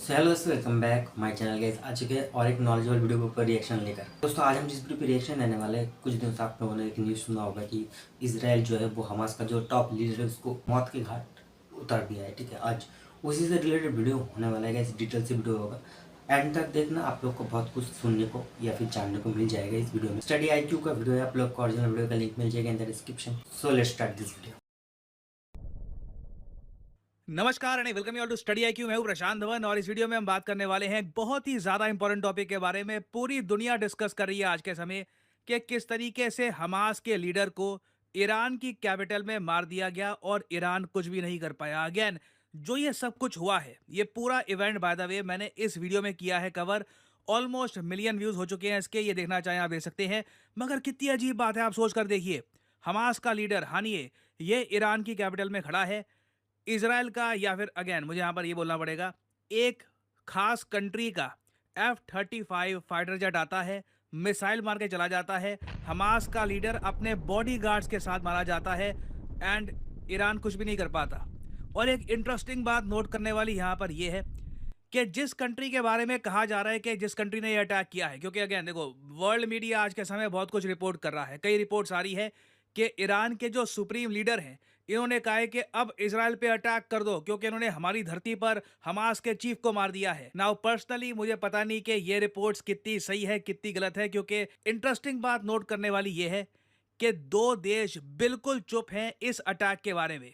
सो hello दोस्तों, welcome back my channel guys. आ चुके हैं और एक नॉलेजेबल वीडियो के ऊपर रिएक्शन लेकर। दोस्तों आज हम जिस वीडियो पे रिएक्शन देने वाले हैं, कुछ दिनों से आप लोगों ने एक न्यूज़ सुना होगा कि इसराइल जो है वो हमास का जो टॉप लीडर है उसको मौत के घाट उतार दिया है। ठीक है, आज उसी से रिलेटेड वीडियो होने वाला है गाइस, डिटेल से वीडियो होगा। एंड तक देखना, आप लोग को बहुत कुछ सुनने को या फिर जानने को मिल जाएगा इस वीडियो में। स्टडी IQ का वीडियो है, आप लोग को ओरिजिनल वीडियो का लिंक मिल जाएगा in the description. So let's start this video. नमस्कार and welcome you all to study IQ। मैं हूं प्रशांत धवन और इस वीडियो में हम बात करने वाले हैं एक बहुत ही ज्यादा इंपॉर्टेंट टॉपिक के बारे में। पूरी दुनिया डिस्कस कर रही है आज के समय कि किस तरीके से हमास के लीडर को ईरान की कैपिटल में मार दिया गया और ईरान कुछ भी नहीं कर पाया। अगेन जो ये सब कुछ हुआ है, ये पूरा इवेंट बाय द वे मैंने इस वीडियो में किया है कवर। ऑलमोस्ट मिलियन व्यूज हो चुके हैं इसके, ये देखना चाहें आप देख सकते हैं। मगर कितनी अजीब बात है, आप सोच कर देखिए। हमास का लीडर हानिए ये ईरान की कैपिटल में खड़ा है। इजराइल का, या फिर अगेन मुझे यहां पर ये बोलना पड़ेगा, एक खास कंट्री का F-35 फाइटर जेट आता है, मिसाइल मार के चला जाता है। हमास का लीडर अपने बॉडीगार्ड्स के साथ मारा जाता है एंड ईरान कुछ भी नहीं कर पाता। और एक इंटरेस्टिंग बात नोट करने वाली यहां पर यह है कि जिस कंट्री के बारे में कहा जा रहा है कि जिस कंट्री ने ये अटैक किया है, क्योंकि अगेन देखो, वर्ल्ड मीडिया आज के समय बहुत कुछ रिपोर्ट कर रहा है। कई रिपोर्ट्स आ रही है कि ईरान के जो सुप्रीम लीडर हैं, इन्होंने कहा है कि अब इजराइल पे अटैक कर दो क्योंकि इन्होंने हमारी धरती पर हमास के चीफ को मार दिया है। नाउ पर्सनली मुझे पता नहीं कि ये रिपोर्ट्स कितनी सही है कितनी गलत है, क्योंकि इंटरेस्टिंग बात नोट करने वाली ये है कि दो देश बिल्कुल चुप हैं इस अटैक के बारे में।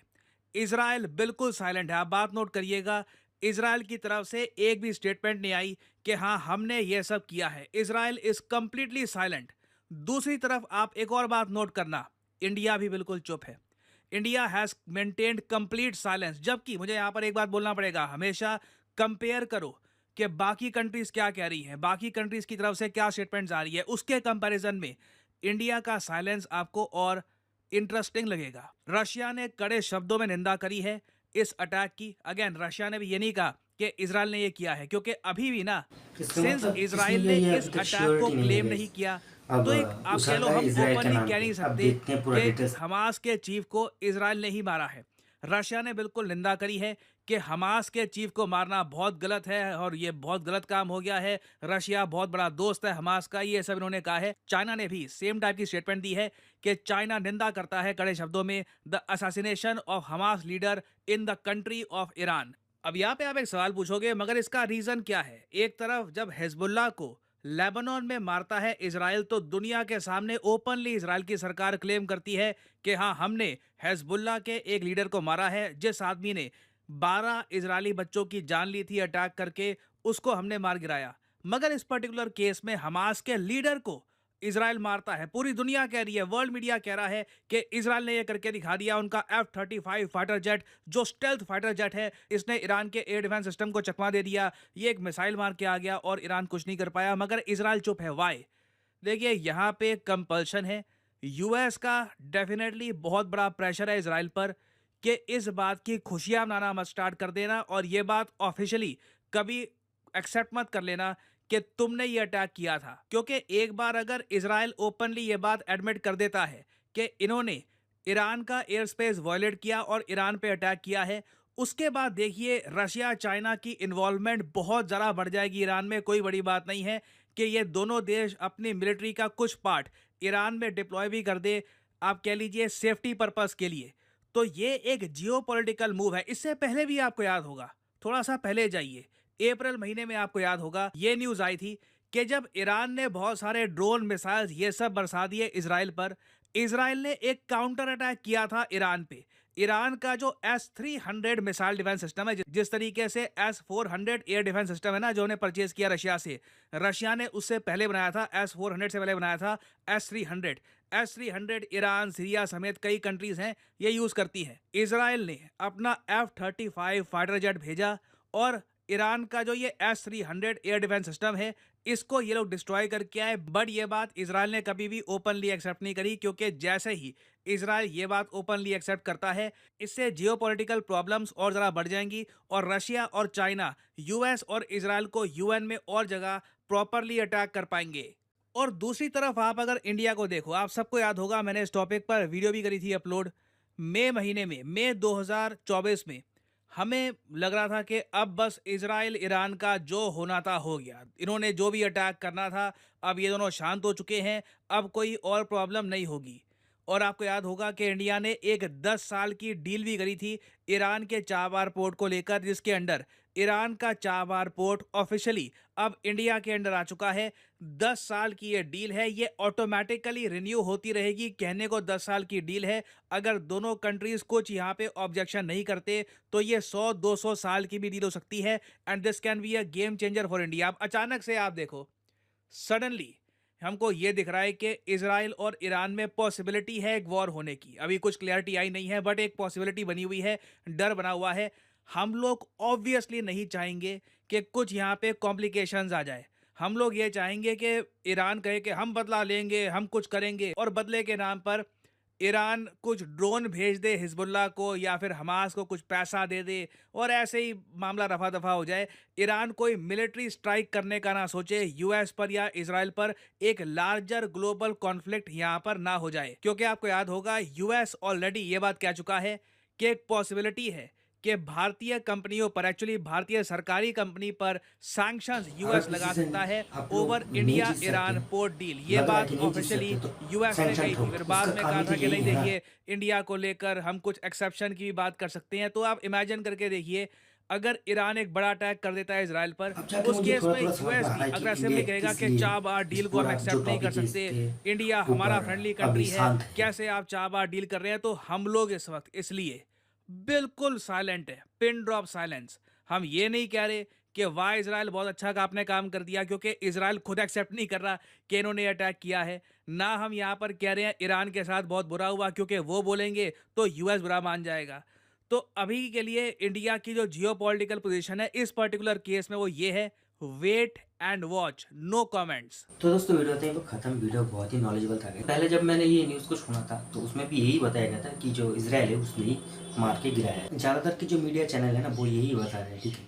इजराइल बिल्कुल साइलेंट है। आप बात नोट करिएगा, इजराइल की तरफ से एक भी स्टेटमेंट नहीं आई कि हाँ हमने ये सब किया है। Israel is completely silent. दूसरी तरफ आप एक और बात नोट करना, इंडिया भी बिल्कुल चुप है। India has maintained complete silence. जबकि मुझे यहां पर एक बात बोलना पड़ेगा, हमेशा कंपेयर करो कि बाकी कंट्रीज क्या कह रही हैं, बाकी कंट्रीज की तरफ से क्या स्टेटमेंट्स आ रही है, उसके कंपैरिजन में इंडिया का साइलेंस आपको और इंटरेस्टिंग लगेगा। रशिया ने कड़े शब्दों में निंदा करी है इस अटैक की। अगेन रशिया ने भी ये नहीं कहा कि इजराइल ने ये किया है, क्योंकि अभी भी ना, इसका सिंस मतलब इजराइल इसलिए ने ये इस अभी तक अटैक को श्योरिटी नहीं है क्लेम नहीं गाइस। किया, अब तो एक आप कह लो उछाला है हम इसराइल के ओपनली नाम कह पे। नहीं अब सकते देखते हैं पूरा कि डिटेल्स। हमास के चीफ को इजराइल ने ही मारा है। रशिया ने बिल्कुल निंदा करी है कि हमास के चीफ को मारना बहुत गलत है और ये बहुत गलत काम हो गया है। रशिया बहुत बड़ा दोस्त है हमास का, ये सब इन्होंने कहा है। चाइना ने भी सेम टाइप की स्टेटमेंट दी है कि चाइना निंदा करता है कड़े शब्दों में the assassination of Hamas leader in the country of Iran. अब यहाँ पे आप एक सवाल पूछोगे, मगर इसका रीजन क्या है? एक तरफ जब हिजबुल्लाह को लेबनान में मारता है इजराइल, तो दुनिया के सामने ओपनली इजराइल की सरकार क्लेम करती है कि हाँ हमने हिजबुल्लाह के एक लीडर को मारा है, जिस आदमी ने 12 इजरायली बच्चों की जान ली थी अटैक करके, उसको हमने मार गिराया। मगर इस पर्टिकुलर केस में हमास के लीडर को इजराइल मारता है। पूरी दुनिया कह रही है, वर्ल्ड मीडिया कह रहा है कि इजराइल ने यह करके दिखा दिया। उनका F-35 फाइटर जेट, जो स्टेल्थ फाइटर जेट है, इसने ईरान के एयर डिफेंस सिस्टम को चकमा दे दिया। ये एक मिसाइल मार के आ गया और ईरान कुछ नहीं कर पाया। मगर इजराइल चुप है। वाई? देखिए, यहाँ पे कंपल्शन है। यूएस का डेफिनेटली बहुत बड़ा प्रेशर है इजराइल पर कि इस बात की खुशियां मनाना मत स्टार्ट कर देना और ये बात ऑफिशियली कभी एक्सेप्ट मत कर लेना कि तुमने ये अटैक किया था। क्योंकि एक बार अगर इजराइल ओपनली ये बात एडमिट कर देता है कि इन्होंने ईरान का एयर स्पेस वायलेट किया और ईरान पे अटैक किया है, उसके बाद देखिए रशिया चाइना की इन्वॉल्वमेंट बहुत ज़्यादा बढ़ जाएगी ईरान में। कोई बड़ी बात नहीं है कि ये दोनों देश अपनी मिलिट्री का कुछ पार्ट ईरान में डिप्लॉय भी कर दे, आप कह लीजिए सेफ्टी पर्पस के लिए। तो ये एक जियोपॉलिटिकल मूव है। इससे पहले भी आपको याद होगा, थोड़ा सा पहले जाइए, अप्रैल महीने में आपको याद होगा ये न्यूज़ आई थी कि जब ईरान ने बहुत सारे ड्रोन मिसाइल्स ये सब बरसा दिए इजराइल पर, इजराइल ने एक काउंटर अटैक किया था ईरान पे। ईरान का जो S-300 मिसाइल डिफेंस सिस्टम है, जिस तरीके से S-400 एयर डिफेंस सिस्टम है ना, जो उन्हें परचेज किया रशिया से, रशिया ने उससे पहले बनाया था, S-400 से पहले बनाया था S-300। S-300 ईरान, सीरिया समेत कई कंट्रीज हैं ये यूज करती हैं। इजराइल ने अपना F-35 फाइटर जेट भेजा और ईरान का जो ये S-300 एयर डिफेंस सिस्टम है, इसको ये लोग डिस्ट्रॉय करके आए। बट ये बात इजराइल ने कभी भी ओपनली एक्सेप्ट नहीं करी, क्योंकि जैसे ही इजराइल ये बात ओपनली एक्सेप्ट करता है, इससे जियोपॉलिटिकल प्रॉब्लम्स और ज़रा बढ़ जाएंगी और रशिया और चाइना यूएस और इजराइल को यूएन में और जगह प्रॉपरली अटैक कर पाएंगे। और दूसरी तरफ आप अगर इंडिया को देखो, आप सबको याद होगा मैंने इस टॉपिक पर वीडियो भी करी थी अपलोड। मई महीने में, मई 2024 में हमें लग रहा था कि अब बस इजराइल ईरान का जो होना था हो गया। इन्होंने जो भी अटैक करना था, अब ये दोनों शांत हो चुके हैं, अब कोई और प्रॉब्लम नहीं होगी। और आपको याद होगा कि इंडिया ने एक 10 साल की डील भी करी थी ईरान के चाबार पोर्ट को लेकर, जिसके अंडर ईरान का चाबार पोर्ट ऑफिशियली अब इंडिया के अंडर आ चुका है। 10 साल की ये डील है, ये ऑटोमेटिकली रिन्यू होती रहेगी। कहने को 10 साल की डील है, अगर दोनों कंट्रीज कुछ यहाँ पे ऑब्जेक्शन नहीं करते तो ये 100-200 साल की भी डील हो सकती है। And this can be a game changer for India. अब अचानक से आप देखो, सडनली हमको ये दिख रहा है कि इजराइल और ईरान में पॉसिबिलिटी है एक वॉर होने की। अभी कुछ क्लैरिटी आई नहीं है, बट एक पॉसिबिलिटी बनी हुई है, डर बना हुआ है। हम लोग ऑब्वियसली नहीं चाहेंगे कि कुछ यहाँ पे कॉम्प्लिकेशंस आ जाए। हम लोग ये चाहेंगे कि ईरान कहे कि हम बदला लेंगे, हम कुछ करेंगे, और बदले के नाम पर ईरान कुछ ड्रोन भेज दे हिजबुल्लाह को या फिर हमास को कुछ पैसा दे दे, और ऐसे ही मामला रफा दफा हो जाए। ईरान कोई मिलिट्री स्ट्राइक करने का ना सोचे यूएस पर या इजराइल पर, एक लार्जर ग्लोबल कॉन्फ्लिक्ट यहाँ पर ना हो जाए। क्योंकि आपको याद होगा यूएस ऑलरेडी ये बात कह चुका है कि एक पॉसिबिलिटी है कि भारतीय कंपनियों पर, एक्चुअली भारतीय सरकारी कंपनी पर सैंक्शंस अगर यूएस किसी लगा से सकता है आप ओवर लोग नहीं इंडिया जीत ईरान सकते, पोर्ट डील। ये लग रहा है बात कि नहीं जीत ऑफिशियली सकते, तो यूएस ने सैंक्शन कही थी, ठोक। फिर उसका बाद में काम कहा ही तो था कि नहीं यही है ना। देखिए, इंडिया को लेकर हम कुछ एक्सेप्शन की भी बात कर सकते हैं। तो आप इमेजिन करके देखिए, अगर ईरान एक बड़ा अटैक कर देता है इजराइल पर, अब जाके उस मुझे केस में थोड़ा-थोड़ा समझ में यूएस आ भी रहा है कि इंडिया अग्रेसिवली कहेगा किस कि लिए चार बार इस डील को हम पूरा जो एक्सेप्ट नहीं कर टॉपिक है सकते, इसके इंडिया हमारा ऊपर फ्रेंडली अभी कंट्री है, शांत है। कैसे आप चार बार डील कर रहे हैं। तो हम लोग इस वक्त इसलिए बिल्कुल साइलेंट है, पिन ड्रॉप साइलेंस। हम ये नहीं कह रहे कि वाह इजराइल बहुत अच्छा आपने काम कर दिया, क्योंकि इजराइल खुद एक्सेप्ट नहीं कर रहा कि इन्होंने अटैक किया है। ना हम यहाँ पर कह रहे हैं ईरान के साथ बहुत बुरा हुआ, क्योंकि वो बोलेंगे तो यूएस बुरा मान जाएगा। तो अभी के लिए इंडिया की जो जियोपॉलिटिकल पोजीशन है इस पर्टिकुलर केस में वो ये है, wait and watch, no comments. तो दोस्तों वीडियो होते हैं वो खत्म। वीडियो बहुत ही नॉलेजेबल था। पहले जब मैंने ये न्यूज़ को सुना था तो उसमें भी यही बताया गया था कि जो इजराइल है उसने ही मार के गिराया है। ज़्यादातर के जो मीडिया चैनल है ना वो यही बता रहे हैं, ठीक है।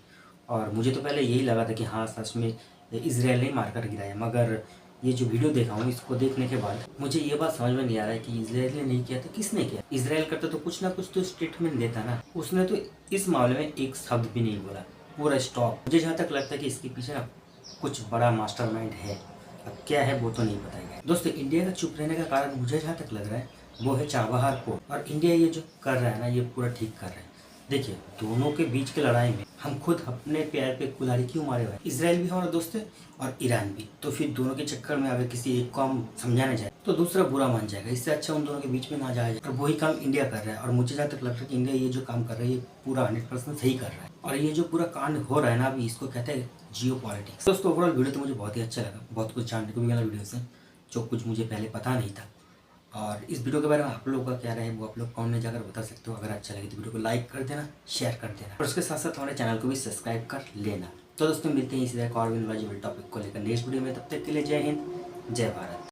और मुझे तो पहले यही लगा था कि हाँ सच में इजराइल ने मार कर गिराया, मगर ये जो वीडियो देखा हूँ इसको देखने के बाद मुझे ये बात समझ में नहीं आ रहा है कि इजराइल ने नहीं किया तो किसने किया। इजराइल करता तो कुछ ना कुछ तो स्टेटमेंट देता ना, उसने तो इस मामले में एक शब्द भी नहीं बोला, पूरा स्टॉप। मुझे जहाँ तक लगता है कि इसके पीछे ना कुछ बड़ा मास्टरमाइंड है। अब क्या है वो तो नहीं बताएगा। दोस्तों इंडिया का चुप रहने का कारण मुझे जहाँ तक लग रहा है वो है चाबहार पोर्ट, और इंडिया ये जो कर रहा है ना ये पूरा ठीक कर रहा है। देखिए दोनों के बीच की लड़ाई में हम खुद अपने पैर पे कुल्हाड़ी क्यों मारे हुए हैं। इजराइल भी हमारा दोस्त है और ईरान भी, तो फिर दोनों के चक्कर में अगर किसी एक को हम समझाने जाए तो दूसरा बुरा मान जाएगा। इससे अच्छा उन दोनों के बीच में ना जाया जाए, और वही काम इंडिया कर रहा है। और मुझे जहाँ तक लगता है कि इंडिया ये जो काम कर रहा है ये पूरा 100% सही कर रहा है। और ये जो पूरा कांड हो रहा है ना अभी, इसको कहते हैं जियो पॉलिटिक्स। दोस्तों ओवरऑल वीडियो तो मुझे बहुत ही अच्छा लगा, बहुत कुछ जानने को भी मिला वीडियो से, जो कुछ मुझे पहले पता नहीं था। और इस वीडियो के बारे में आप लोगों का क्या राय है वो आप लोग कमेंट में जाकर बता सकते हो। अगर अच्छा लगे तो वीडियो को लाइक कर देना, शेयर कर देना, और उसके साथ साथ हमारे चैनल को भी सब्सक्राइब कर लेना। तो दोस्तों मिलते हैं इसी तरह और भी नॉलेजेबल टॉपिक को लेकर नेक्स्ट वीडियो में। तब तक के लिए जय हिंद, जय भारत।